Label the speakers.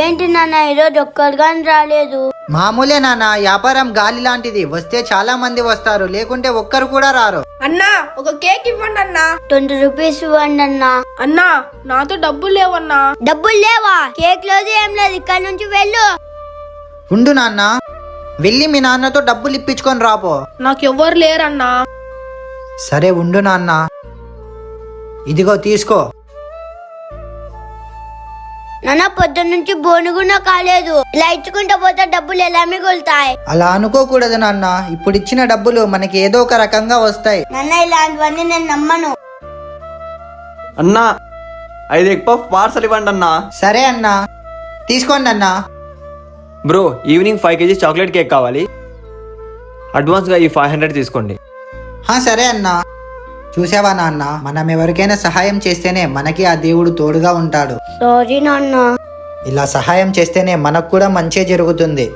Speaker 1: ఏంటి నాన్న ఈరోజు ఒక్కరు కానీ రాలేదు?
Speaker 2: మామూలే నాన్న, వ్యాపారం గాలి లాంటిది. వస్తే చాలా మంది వస్తారు, లేకుంటే ఒక్కరు కూడా రారు.
Speaker 3: అన్నా ఒక కేక్ ఇవ్వండి అన్నా.
Speaker 1: 20 రూపీస్ ఇవ్వండి అన్నా.
Speaker 3: అన్నా నాతో డబ్బులు లేవన్నా.
Speaker 1: డబ్బులు లేవా? కేక్ లేదు ఏం లేదు, ఇక్కడ నుంచి వెళ్ళు.
Speaker 2: ఉండు నాన్న, వెళ్ళి మీ నాన్నతో డబ్బులు ఇప్పించుకొని రాపో.
Speaker 3: నాకెవ్వరు లేరన్నా.
Speaker 2: సరే ఉండు నాన్న, ఇదిగో తీసుకో.
Speaker 1: నాన్న పొద్దున్న నుంచి బోను కూడా కాలేదు. ఇలా ఇచ్చుకుంటా పోతే డబ్బులు ఎలా మిగులుతాయి?
Speaker 2: అలా అనుకోకూడదు నాన్న, ఇప్పుడు ఇచ్చిన డబ్బులు మనకి ఏదో ఒక రకంగా వస్తాయి.
Speaker 1: నాన్న ఇలాంటివన్నీ నేను నమ్మను.
Speaker 4: అన్నా 5 ఎగ్ పఫ్ పార్సల్ ఇవ్వండి అన్నా.
Speaker 2: సరే అన్నా, తీసుకోండి అన్నా.
Speaker 4: Bro evening 5 kg chocolate cake కావాలి. అడ్వాన్స్గా ఈ 500 తీసుకోండి.
Speaker 2: సరే అన్నా. చూసావా నాన్న, మనం ఎవరికైనా సహాయం చేస్తేనే మనకి ఆ దేవుడు తోడుగా ఉంటాడు.
Speaker 1: సారీ నాన్న.
Speaker 2: ఇలా సహాయం చేస్తేనే మనకు కూడా మంచి జరుగుతుంది.